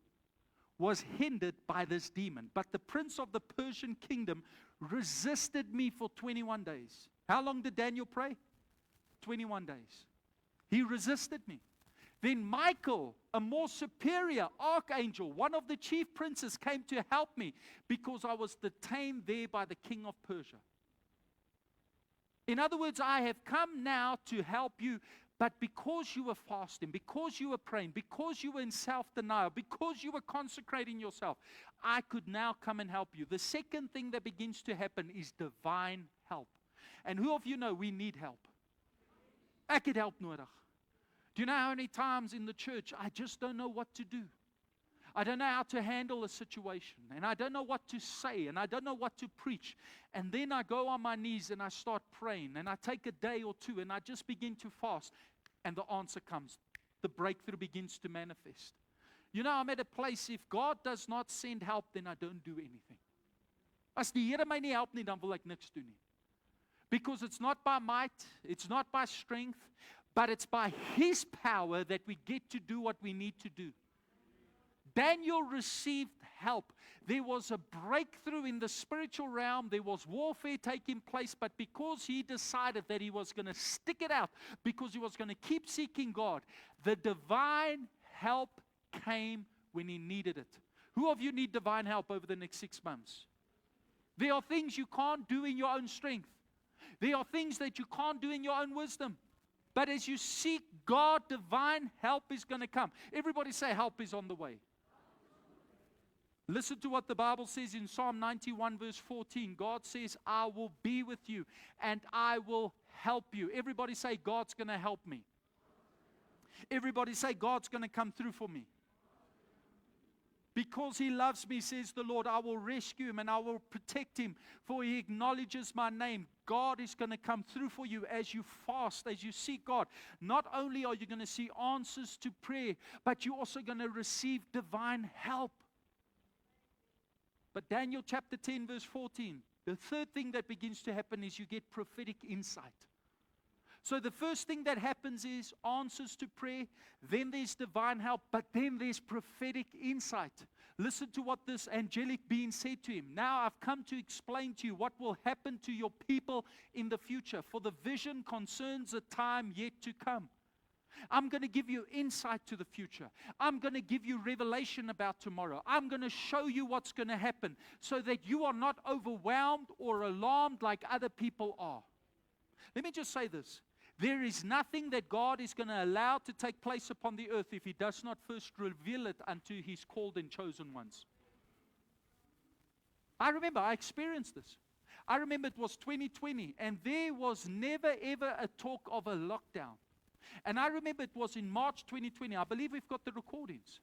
was hindered by this demon, but the prince of the Persian kingdom resisted me for 21 days. How long did Daniel pray? 21 days. He resisted me. Then Michael, a more superior archangel, one of the chief princes, came to help me because I was detained there by the king of Persia. In other words, I have come now to help you, but because you were fasting, because you were praying, because you were in self-denial, because you were consecrating yourself, I could now come and help you. The second thing that begins to happen is divine help. And who of you know we need help? Ek het help nodig. Do you know how many times in the church I just don't know what to do? I don't know how to handle a situation, and I don't know what to say, and I don't know what to preach. And then I go on my knees and I start praying, and I take a day or two and I just begin to fast, and the answer comes. The breakthrough begins to manifest. You know, I'm at a place, if God does not send help, then I don't do anything. As die Here my nie help nie, dan wil ek niks doen nie. Because it's not by might, it's not by strength, but it's by His power that we get to do what we need to do. Daniel received help. There was a breakthrough in the spiritual realm. There was warfare taking place, but because he decided that he was going to stick it out, because he was going to keep seeking God, the divine help came when he needed it. Who of you need divine help over the next 6 months? There are things you can't do in your own strength. There are things that you can't do in your own wisdom. But as you seek God, divine help is going to come. Everybody say, help is on the way. Listen to what the Bible says in Psalm 91 verse 14. God says, I will be with you and I will help you. Everybody say, God's going to help me. Everybody say, God's going to come through for me. Because he loves me, says the Lord, I will rescue him and I will protect him, for he acknowledges my name. God is going to come through for you as you fast, as you seek God. Not only are you going to see answers to prayer, but you're also going to receive divine help. But Daniel chapter 10 verse 14, the third thing that begins to happen is you get prophetic insight. So the first thing that happens is answers to prayer, then there's divine help, but then there's prophetic insight. Listen to what this angelic being said to him. Now I've come to explain to you what will happen to your people in the future, for the vision concerns a time yet to come. I'm going to give you insight to the future. I'm going to give you revelation about tomorrow. I'm going to show you what's going to happen so that you are not overwhelmed or alarmed like other people are. Let me just say this. There is nothing that God is going to allow to take place upon the earth if He does not first reveal it unto His called and chosen ones. I remember I experienced this. I remember it was 2020 and there was never ever a talk of a lockdown. And I remember it was in March 2020. I believe we've got the recordings.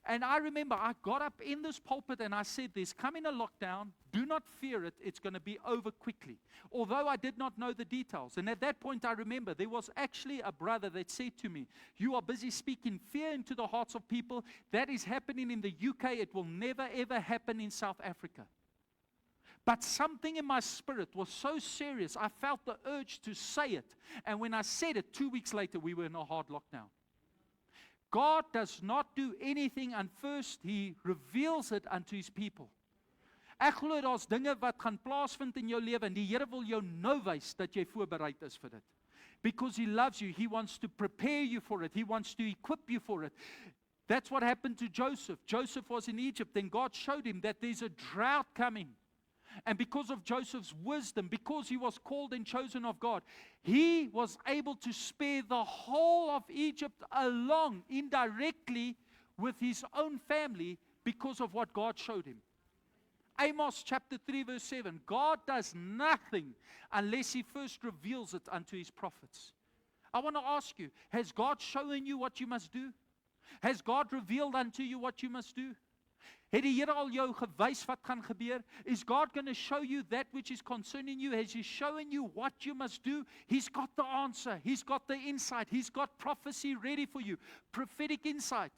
And I remember I got up in this pulpit and I said, there's coming a lockdown. Do not fear it. It's going to be over quickly. Although I did not know the details. And at that point I remember there was actually a brother that said to me, you are busy speaking fear into the hearts of people. That is happening in the UK. It will never ever happen in South Africa. But something in my spirit was so serious, I felt the urge to say it. And when I said it, 2 weeks later, we were in a hard lockdown. God does not do anything and first He reveals it unto His people. Ek glo daar's dinge wat gaan plaasvind in jou lewe en die Here wil jou nou wys dat jy voorbereid is vir dit. Because He loves you, He wants to prepare you for it. He wants to equip you for it. That's what happened to Joseph. Joseph was in Egypt, then God showed him that there's a drought coming. And because of Joseph's wisdom, because he was called and chosen of God, he was able to spare the whole of Egypt along indirectly with his own family because of what God showed him. Amos chapter 3 verse 7, God does nothing unless He first reveals it unto His prophets. I want to ask you, has God shown you what you must do? Has God revealed unto you what you must do? Het die Here al jou gewys wat gaan gebeur? Is God going to show you that which is concerning you? Has He shown you what you must do? He's got the answer. He's got the insight. He's got prophecy ready for you. Prophetic insight.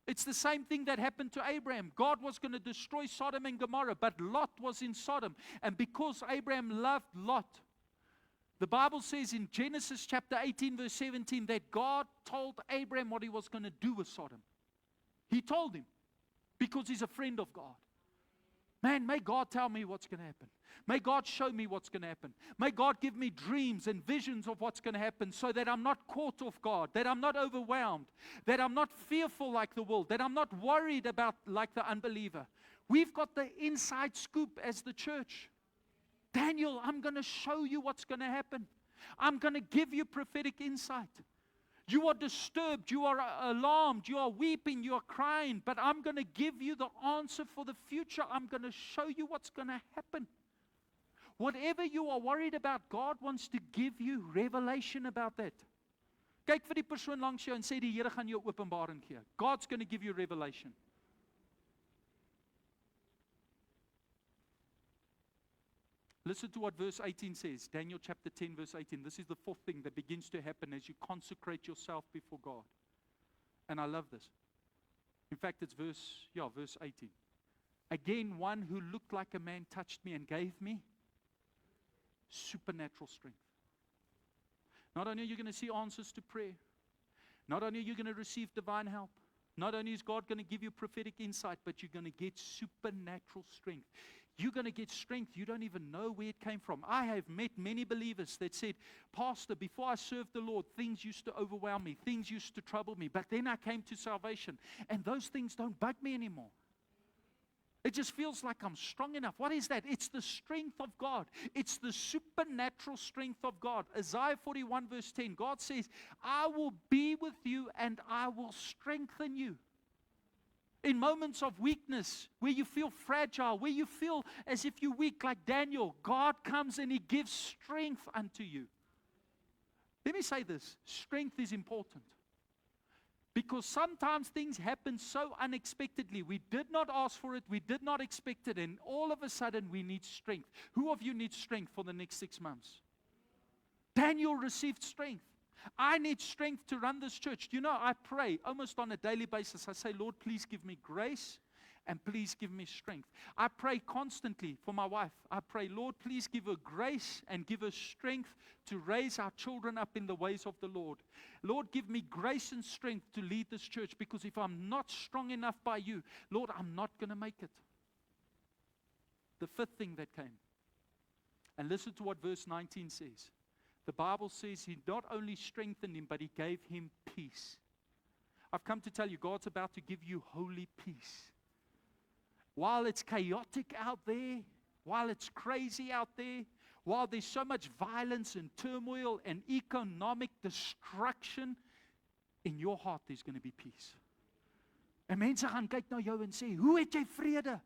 It's the same thing that happened to Abraham. God was going to destroy Sodom and Gomorrah, but Lot was in Sodom. And because Abraham loved Lot, the Bible says in Genesis chapter 18 verse 17 that God told Abraham what He was going to do with Sodom. He told him. Because he's a friend of God. Man, may God tell me what's going to happen. May God show me what's going to happen. May God give me dreams and visions of what's going to happen so that I'm not caught off guard, that I'm not overwhelmed, that I'm not fearful like the world, that I'm not worried about like the unbeliever. We've got the inside scoop as the church. Daniel, I'm going to show you what's going to happen. I'm going to give you prophetic insight. You are disturbed, you are alarmed, you are weeping, you are crying, but I'm going to give you the answer for the future. I'm going to show you what's going to happen. Whatever you are worried about, God wants to give you revelation about that. Kyk vir die persoon langs jou en sê die Here gaan jou openbaring gee. God's going to give you revelation. Listen to what verse 18 says. Daniel chapter 10 verse 18. This is the fourth thing that begins to happen as you consecrate yourself before God. And I love this. In fact, it's verse 18. Again, one who looked like a man touched me and gave me supernatural strength. Not only are you going to see answers to prayer, not only are you going to receive divine help, not only is God going to give you prophetic insight, but you're going to get supernatural strength. You're going to get strength you don't even know where it came from. I have met many believers that said, Pastor, before I served the Lord, things used to overwhelm me. Things used to trouble me. But then I came to salvation. And those things don't bug me anymore. It just feels like I'm strong enough. What is that? It's the strength of God. It's the supernatural strength of God. Isaiah 41 verse 10, God says, I will be with you and I will strengthen you. In moments of weakness, where you feel fragile, where you feel as if you're weak like Daniel, God comes and He gives strength unto you. Let me say this, strength is important. Because sometimes things happen so unexpectedly. We did not ask for it. We did not expect it. And all of a sudden, we need strength. Who of you needs strength for the next 6 months? Daniel received strength. I need strength to run this church. You know, I pray almost on a daily basis. I say, Lord, please give me grace and please give me strength. I pray constantly for my wife. I pray, Lord, please give her grace and give her strength to raise our children up in the ways of the Lord. Lord, give me grace and strength to lead this church, because if I'm not strong enough by you, Lord, I'm not going to make it. The fifth thing that came. And listen to what verse 19 says. The Bible says He not only strengthened him, but He gave him peace. I've come to tell you, God's about to give you holy peace. While it's chaotic out there, while it's crazy out there, while there's so much violence and turmoil and economic destruction, in your heart there's going to be peace. En mense gaan kyk na jou en sê, hoe het jy vrede?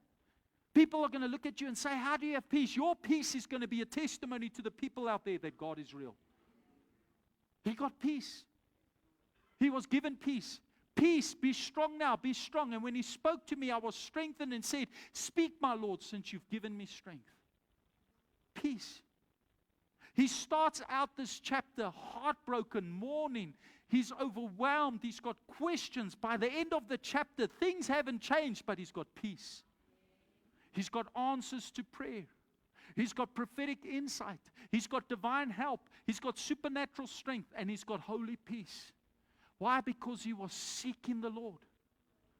People are going to look at you and say, how do you have peace? Your peace is going to be a testimony to the people out there that God is real. He got peace. He was given peace. Peace, be strong now, be strong. And when He spoke to me, I was strengthened and said, speak, my Lord, since you've given me strength. Peace. He starts out this chapter heartbroken, mourning. He's overwhelmed. He's got questions. By the end of the chapter, things haven't changed, but he's got peace. He's got answers to prayer. He's got prophetic insight. He's got divine help. He's got supernatural strength. And he's got holy peace. Why? Because he was seeking the Lord.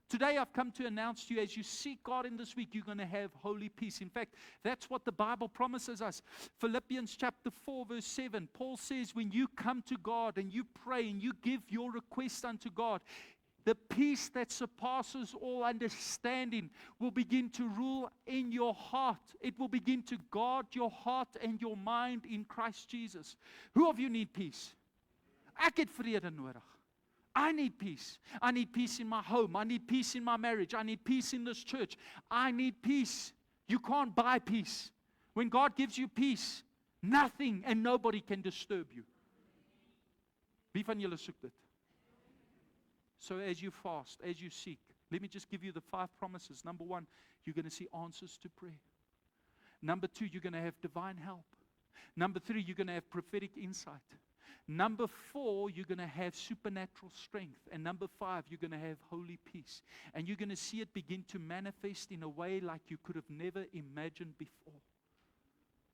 Today I've come to announce to you, as you seek God in this week, you're going to have holy peace. In fact, that's what the Bible promises us. Philippians chapter 4 verse 7, Paul says, when you come to God and you pray and you give your request unto God, the peace that surpasses all understanding will begin to rule in your heart. It will begin to guard your heart and your mind in Christ Jesus. Who of you need peace? Ek het vrede nodig. I need peace. I need peace in my home. I need peace in my marriage. I need peace in this church. I need peace. You can't buy peace. When God gives you peace, nothing and nobody can disturb you. Wie van julle soek dit? So as you fast, as you seek, let me just give you the 5 promises. Number 1, you're going to see answers to prayer. Number 2, you're going to have divine help. Number 3, you're going to have prophetic insight. Number 4, you're going to have supernatural strength. And number 5, you're going to have holy peace. And you're going to see it begin to manifest in a way like you could have never imagined before.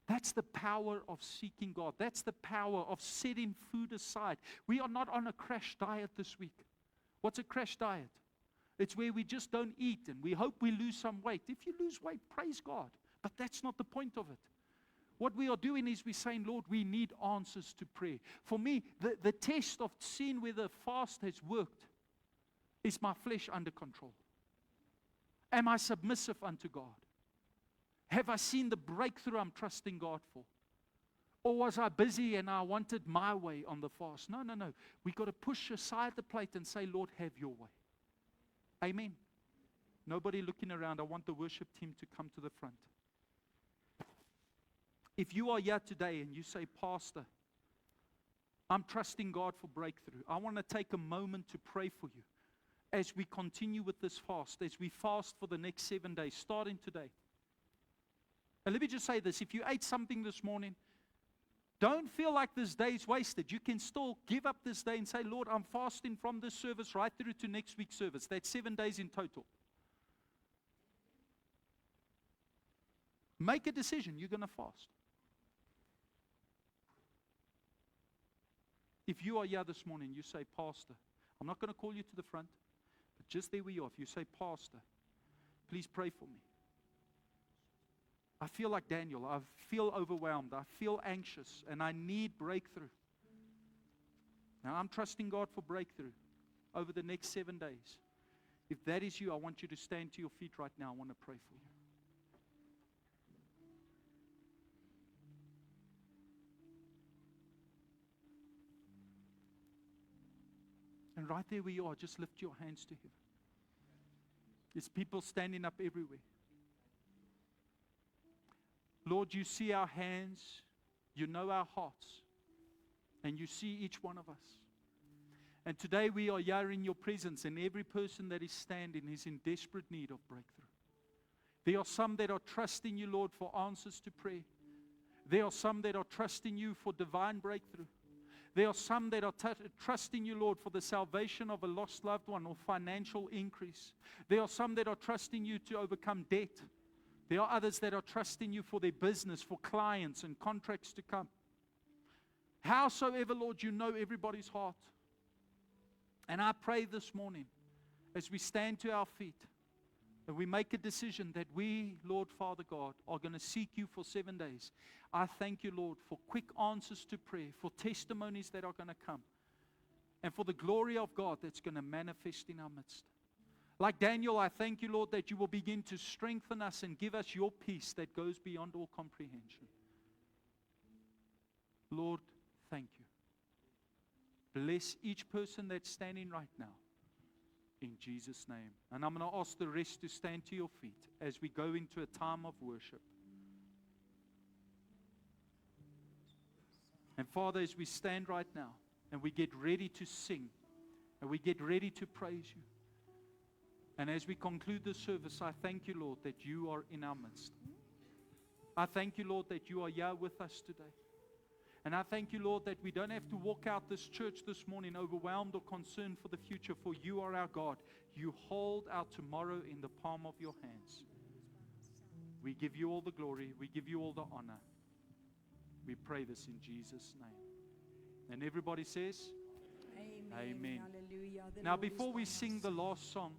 That's the power of seeking God. That's the power of setting food aside. We are not on a crash diet this week. What's a crash diet? It's where we just don't eat and we hope we lose some weight. If you lose weight, praise God. But that's not the point of it. What we are doing is we're saying, Lord, we need answers to prayer. For me, the test of seeing whether fast has worked is my flesh under control. Am I submissive unto God? Have I seen the breakthrough I'm trusting God for? Or was I busy and I wanted my way on the fast? No. We've got to push aside the plate and say, Lord, have your way. Amen. Nobody looking around. I want the worship team to come to the front. If you are here today and you say, Pastor, I'm trusting God for breakthrough. I want to take a moment to pray for you as we continue with this fast, as we fast for the next 7 days, starting today. And let me just say this. If you ate something this morning, don't feel like this day is wasted. You can still give up this day and say, Lord, I'm fasting from this service right through to next week's service. That's 7 days in total. Make a decision. You're going to fast. If you are here this morning, you say, Pastor, I'm not going to call you to the front, but just there where you are. If you say, Pastor, please pray for me. I feel like Daniel. I feel overwhelmed. I feel anxious. And I need breakthrough. Now, I'm trusting God for breakthrough over the next 7 days. If that is you, I want you to stand to your feet right now. I want to pray for you. And right there where you are, just lift your hands to Him. There's people standing up everywhere. Lord, you see our hands, you know our hearts, and you see each one of us. And today we are here in your presence, and every person that is standing is in desperate need of breakthrough. There are some that are trusting you, Lord, for answers to prayer. There are some that are trusting you for divine breakthrough. There are some that are trusting you, Lord, for the salvation of a lost loved one or financial increase. There are some that are trusting you to overcome debt. There are others that are trusting you for their business, for clients and contracts to come. Howsoever, Lord, you know everybody's heart. And I pray this morning, as we stand to our feet, and we make a decision that we, Lord Father God, are going to seek you for 7 days. I thank you, Lord, for quick answers to prayer, for testimonies that are going to come, and for the glory of God that's going to manifest in our midst. Like Daniel, I thank you, Lord, that you will begin to strengthen us and give us your peace that goes beyond all comprehension. Lord, thank you. Bless each person that's standing right now. In Jesus' name. And I'm going to ask the rest to stand to your feet as we go into a time of worship. And Father, as we stand right now and we get ready to sing and we get ready to praise you, and as we conclude the service, I thank you, Lord, that you are in our midst. I thank you, Lord, that you are here with us today. And I thank you, Lord, that we don't have to walk out this church this morning overwhelmed or concerned for the future, for you are our God. You hold our tomorrow in the palm of your hands. We give you all the glory. We give you all the honor. We pray this in Jesus' name. And everybody says, Amen. Amen. Hallelujah. Now, before we sing the last song,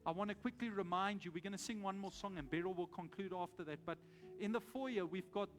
I want to quickly remind you, we're going to sing one more song and Beryl will conclude after that. But in the foyer, we've got